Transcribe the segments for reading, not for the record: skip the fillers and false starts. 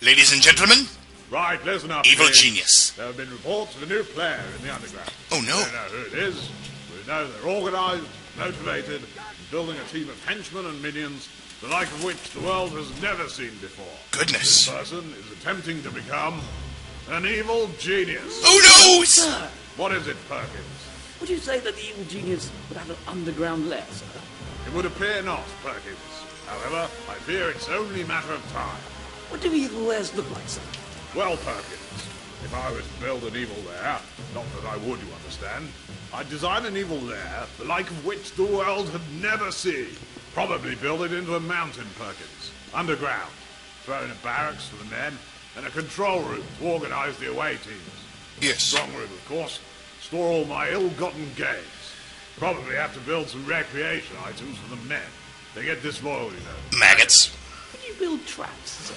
Ladies and gentlemen, Right, listen up. Evil please. Genius. There have been reports of a new player in the underground. Oh, no. We don't know who it is. We know they're organised, motivated, and building a team of henchmen and minions, the like of which the world has never seen before. Goodness. This person is attempting to become an evil genius. Oh, no! Sir, What is it, Perkins? would you say that the evil genius would have an underground lair, sir? It would appear not, Perkins. However, I fear it's only a matter of time. What do evil lairs look like, sir? Well, Perkins, if I was to build an evil lair, not that I would, you understand, I'd design an evil lair, the like of which the world had never seen. Probably build it into a mountain, Perkins, underground. Throw in a barracks for the men, and a control room to organise the away teams. Yes. Strong room, of course. Store all my ill-gotten gains. Probably have to build some recreation items for the men. They get disloyal, you know. Maggots. Would you build traps, sir?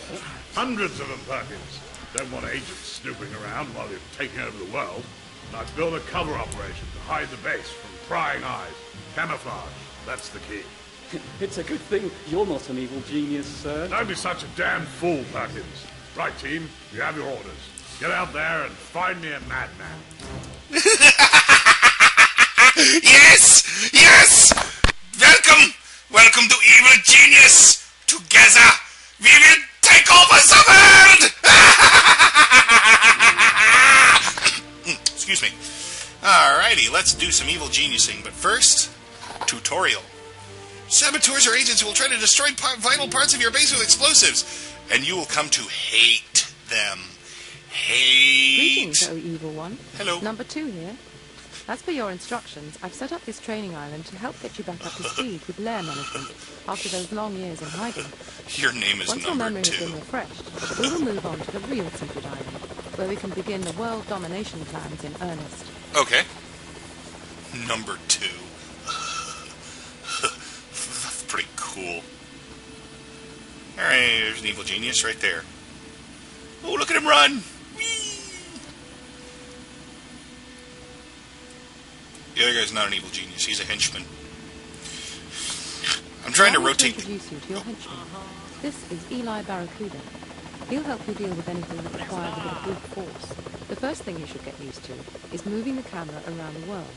Hundreds of them, Perkins. Don't want agents snooping around while you're taking over the world. And I've built a cover operation to hide the base from prying eyes. Camouflage. That's the key. It's a good thing you're not an evil genius, sir. Don't be such a damn fool, Perkins. Right, team. You have your orders. Get out there and find me a madman. Yes! Yes! Welcome to Evil Genius! Together, we will take over the world! Excuse me. Alrighty, let's do some evil geniusing, but first, tutorial. Saboteurs are agents who will try to destroy vital parts of your base with explosives, and you will come to hate them. Greetings, O evil one. Hello. Number 2 here. As per your instructions, I've set up this training island to help get you back up to speed with lair management after those long years in hiding. Your name is Once your number memory has 2. been refreshed, we will move on to the real secret island, where we can begin the world domination plans in earnest. Okay. Number 2. That's pretty cool. Alright, there's an evil genius right there. Oh, look at him run! Whee! The other guy's not an evil genius, he's a henchman. I'm trying to rotate... introduce you to your henchman. This is Eli Barracuda. He'll help you deal with anything that requires a bit of brute force. The first thing you should get used to is moving the camera around the world.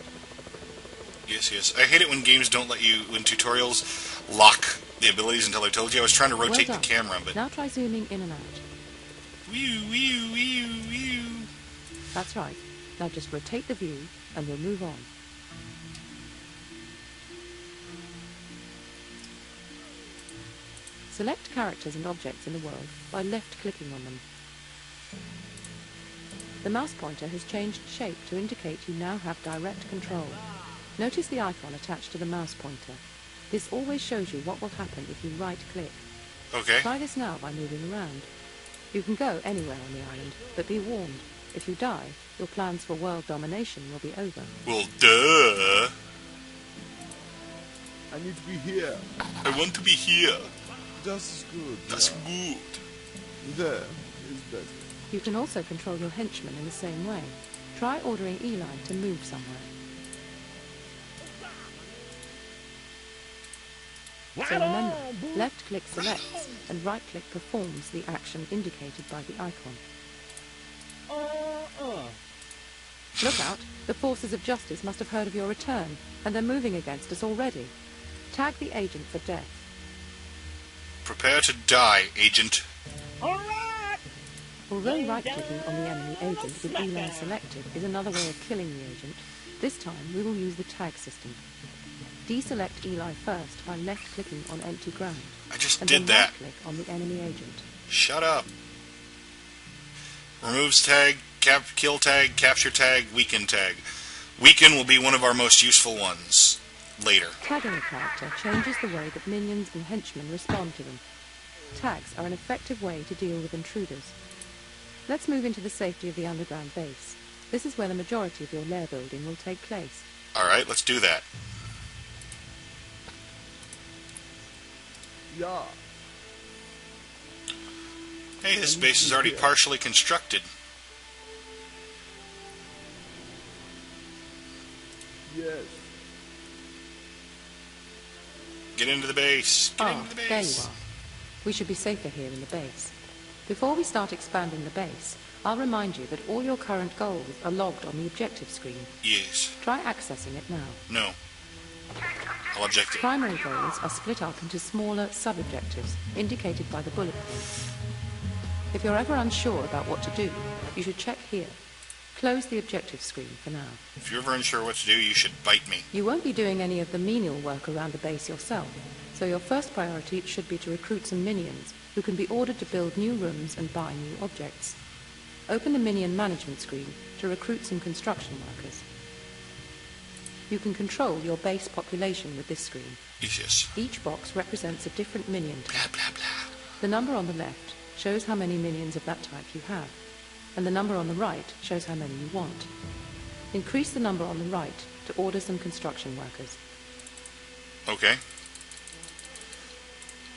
Yes. I hate it when games don't let you, when tutorials lock the abilities until I told you. I was trying to rotate the camera, but... Now try zooming in and out. Wee. That's right. Now just rotate the view and we'll move on. Select characters and objects in the world by left-clicking on them. The mouse pointer has changed shape to indicate you now have direct control. Notice the icon attached to the mouse pointer. This always shows you what will happen if you right-click. Okay. Try this now by moving around. You can go anywhere on the island, but be warned. If you die, your plans for world domination will be over. Well, duh. I need to be here. I want to be here. Just as good. That's yeah. good. There is better. You can also control your henchmen in the same way. Try ordering Eli to move somewhere. So remember, left-click selects and right-click performs the action indicated by the icon. Look out! The forces of justice must have heard of your return, and they're moving against us already. Tag the agent for death. Prepare to die, agent. Although right-clicking on the enemy agent with Eli selected is another way of killing the agent, this time we will use the tag system. Deselect Eli first by left-clicking on empty ground. I just and did then that. right-click on the enemy agent. Shut up. Removes tag, kill tag, capture tag, weaken tag. Weaken will be one of our most useful ones later. Tagging a character changes the way that minions and henchmen respond to them. Tags are an effective way to deal with intruders. Let's move into the safety of the underground base. This is where the majority of your lair building will take place. Alright, let's do that. Yeah. Hey, this base is already partially constructed. Yes. Get into the base. Get into the base. There you are. We should be safer here in the base. Before we start expanding the base, I'll remind you that all your current goals are logged on the objective screen. Yes. Try accessing it now. No. I'll object it. Primary goals are split up into smaller sub-objectives, indicated by the bullet points. If you're ever unsure about what to do, you should check here. Close the objective screen for now. If you're ever unsure what to do, you should bite me. You won't be doing any of the menial work around the base yourself, so your first priority should be to recruit some minions who can be ordered to build new rooms and buy new objects. Open the minion management screen to recruit some construction workers. You can control your base population with this screen. Yes. Each box represents a different minion type. Blah, blah, blah. The number on the left shows how many minions of that type you have, and the number on the right shows how many you want. Increase the number on the right to order some construction workers. Okay.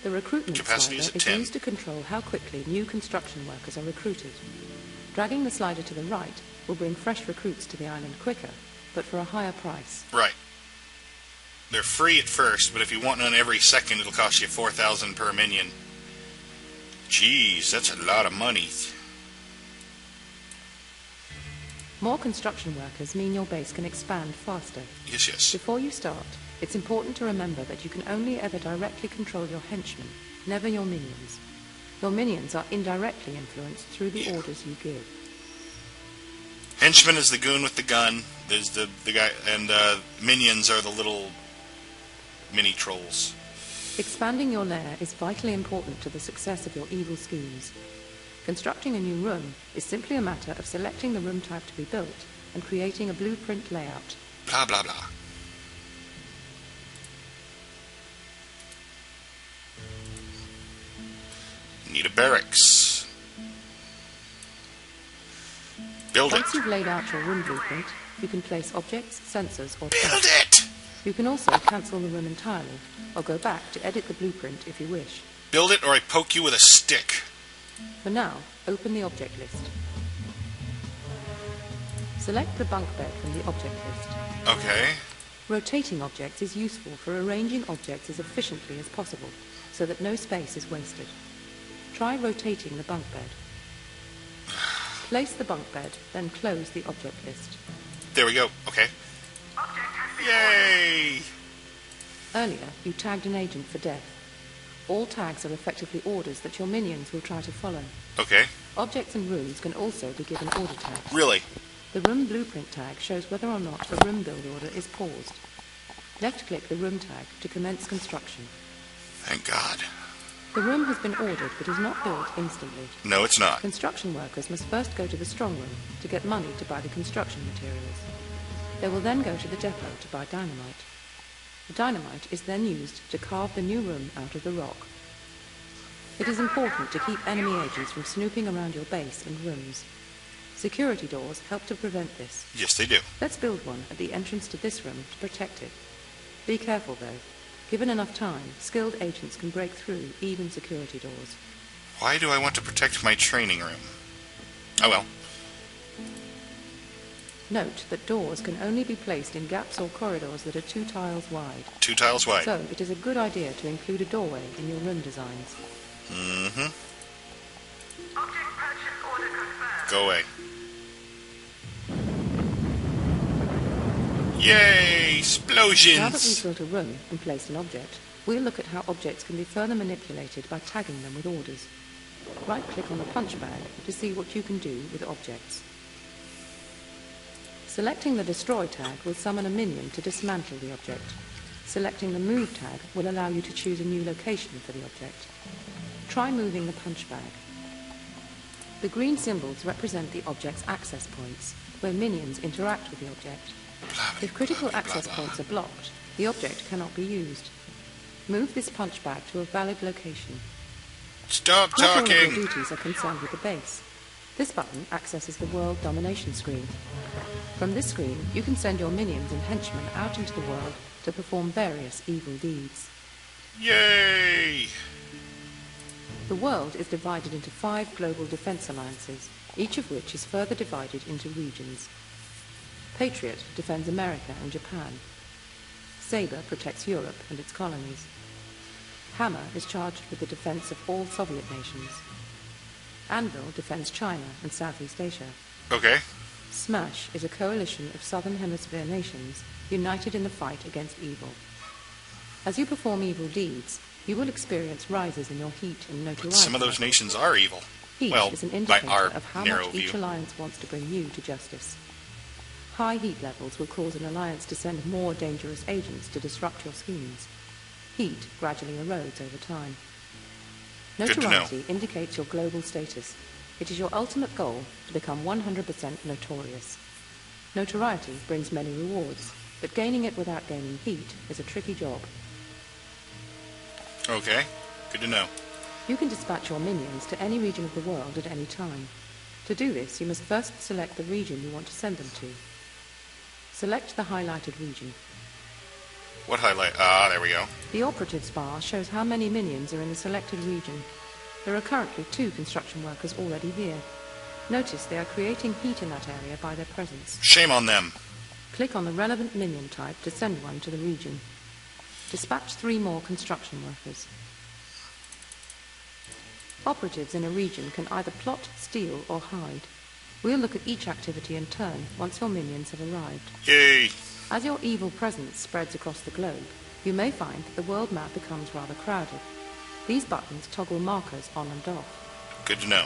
The recruitment Capacity slider is is at 10. used to control how quickly new construction workers are recruited. Dragging the slider to the right will bring fresh recruits to the island quicker, but for a higher price. Right. They're free at first, but if you want none every second, it'll cost you 4,000 per minion. Jeez, that's a lot of money. More construction workers mean your base can expand faster. Yes, yes. Before you start, it's important to remember that you can only ever directly control your henchmen, never your minions. Your minions are indirectly influenced through the orders you give. Henchman is the goon with the gun. There's the guy, and minions are the little mini trolls. Expanding your lair is vitally important to the success of your evil schemes. Constructing a new room is simply a matter of selecting the room type to be built and creating a blueprint layout. Blah, blah, blah. Need a barracks. Build it. Once you've laid out your room blueprint, you can place objects, sensors, or Build traps. it! You can also cancel the room entirely, or go back to edit the blueprint if you wish. Build it or I poke you with a stick. For now, open the object list. Select the bunk bed from the object list. Okay. Rotating objects is useful for arranging objects as efficiently as possible, so that no space is wasted. Try rotating the bunk bed. Place the bunk bed, then close the object list. There we go. Okay. Yay! Earlier, you tagged an agent for death. All tags are effectively orders that your minions will try to follow. Okay. Objects and rooms can also be given order tags. Really? The room blueprint tag shows whether or not a room build order is paused. Left-click the room tag to commence construction. Thank God. The room has been ordered but is not built instantly. No, it's not. Construction workers must first go to the strong room to get money to buy the construction materials. They will then go to the depot to buy dynamite. The dynamite is then used to carve the new room out of the rock. It is important to keep enemy agents from snooping around your base and rooms. Security doors help to prevent this. Yes, they do. Let's build one at the entrance to this room to protect it. Be careful, though. Given enough time, skilled agents can break through even security doors. Why do I want to protect my training room? Oh well. Note that doors can only be placed in gaps or corridors that are 2 tiles wide. 2 tiles wide. So it is a good idea to include a doorway in your room designs. Mm-hmm. Object purchase order confirmed. Go away. Yay! Explosions! Now that we've built a room and placed an object, we'll look at how objects can be further manipulated by tagging them with orders. Right-click on the punch bag to see what you can do with objects. Selecting the Destroy tag will summon a minion to dismantle the object. Selecting the Move tag will allow you to choose a new location for the object. Try moving the punch bag. The green symbols represent the object's access points, where minions interact with the object. If critical access points are blocked, the object cannot be used. Move this punch bag to a valid location. Stop Not all of talking! your duties are concerned with the base. This button accesses the world domination screen. From this screen, you can send your minions and henchmen out into the world to perform various evil deeds. Yay! The world is divided into 5 global defense alliances, each of which is further divided into regions. Patriot defends America and Japan. Sabre protects Europe and its colonies. Hammer is charged with the defense of all Soviet nations. Anvil defends China and Southeast Asia. Okay. Smash is a coalition of Southern Hemisphere nations united in the fight against evil. As you perform evil deeds, you will experience rises in your heat and notoriety. Some of those nations are evil. Heat Well, is an by indicator our of how narrow much view. each alliance wants to bring you to justice. High heat levels will cause an alliance to send more dangerous agents to disrupt your schemes. Heat gradually erodes over time. Good to know. Notoriety indicates your global status. It is your ultimate goal to become 100% notorious. Notoriety brings many rewards, but gaining it without gaining heat is a tricky job. Okay. Good to know. You can dispatch your minions to any region of the world at any time. To do this, you must first select the region you want to send them to. Select the highlighted region. What highlight? Ah, there we go. The operatives bar shows how many minions are in the selected region. There are currently 2 construction workers already here. Notice they are creating heat in that area by their presence. Shame on them. Click on the relevant minion type to send one to the region. Dispatch 3 more construction workers. Operatives in a region can either plot, steal, or hide. We'll look at each activity in turn once your minions have arrived. Yay. As your evil presence spreads across the globe, you may find that the world map becomes rather crowded. These buttons toggle markers on and off. Good to know.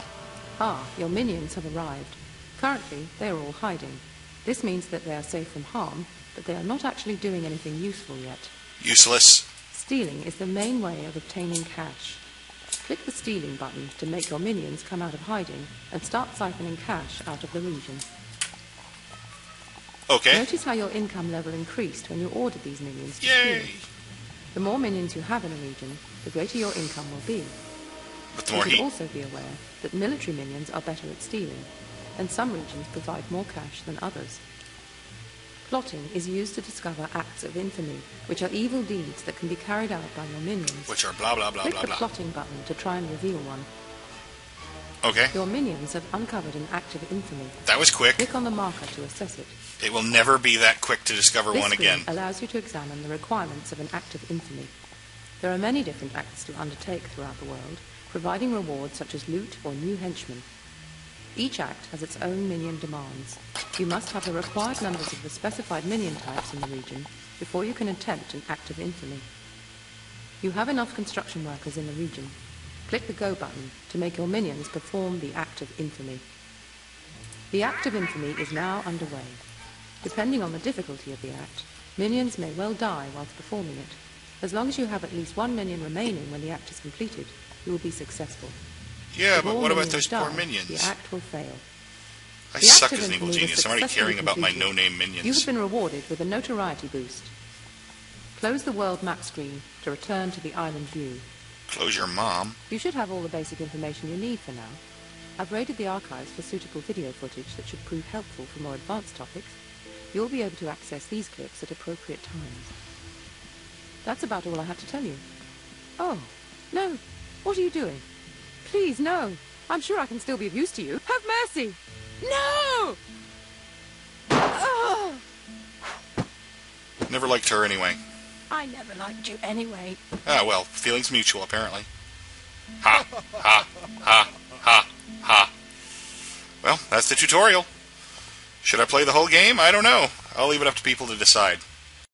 Ah, your minions have arrived. Currently, they are all hiding. This means that they are safe from harm, but they are not actually doing anything useful yet. Useless. Stealing is the main way of obtaining cash. Click the stealing button to make your minions come out of hiding and start siphoning cash out of the region. Okay. Notice how your income level increased when you ordered these minions to Yay. steal. The more minions you have in a region, the greater your income will be. With You more should heat. also be aware that military minions are better at stealing, and some regions provide more cash than others. Plotting is used to discover acts of infamy, which are evil deeds that can be carried out by your minions. Which are blah, blah, blah, Click blah, the blah. plotting button to try and reveal one. Okay. Your minions have uncovered an act of infamy. That was quick. Click on the marker to assess it. It will never be that quick to discover This one screen again. allows you to examine the requirements of an act of infamy. There are many different acts to undertake throughout the world, providing rewards such as loot or new henchmen. Each act has its own minion demands. You must have the required numbers of the specified minion types in the region before you can attempt an act of infamy. You have enough construction workers in the region. Click the Go button to make your minions perform the act of infamy. The act of infamy is now underway. Depending on the difficulty of the act, minions may well die whilst performing it. As long as you have at least 1 minion remaining when the act is completed, you will be successful. Yeah, If but all what about minions those poor die, minions? The act will fail. I The suck act of as an evil infamy was genius. I'm already successfully caring about my completed. no-name You minions. have been rewarded with a notoriety boost. Close the world map screen to return to the island view. Close your mom. You should have all the basic information you need for now. I've raided the archives for suitable video footage that should prove helpful for more advanced topics. You'll be able to access these clips at appropriate times. That's about all I have to tell you. Oh, no. What are you doing? Please, no. I'm sure I can still be of use to you. Have mercy! No! Oh, Never liked her anyway. I never liked you anyway. Ah, well, feelings mutual, apparently. Ha, ha, ha, ha, ha. Well, that's the tutorial. Should I play the whole game? I don't know. I'll leave it up to people to decide.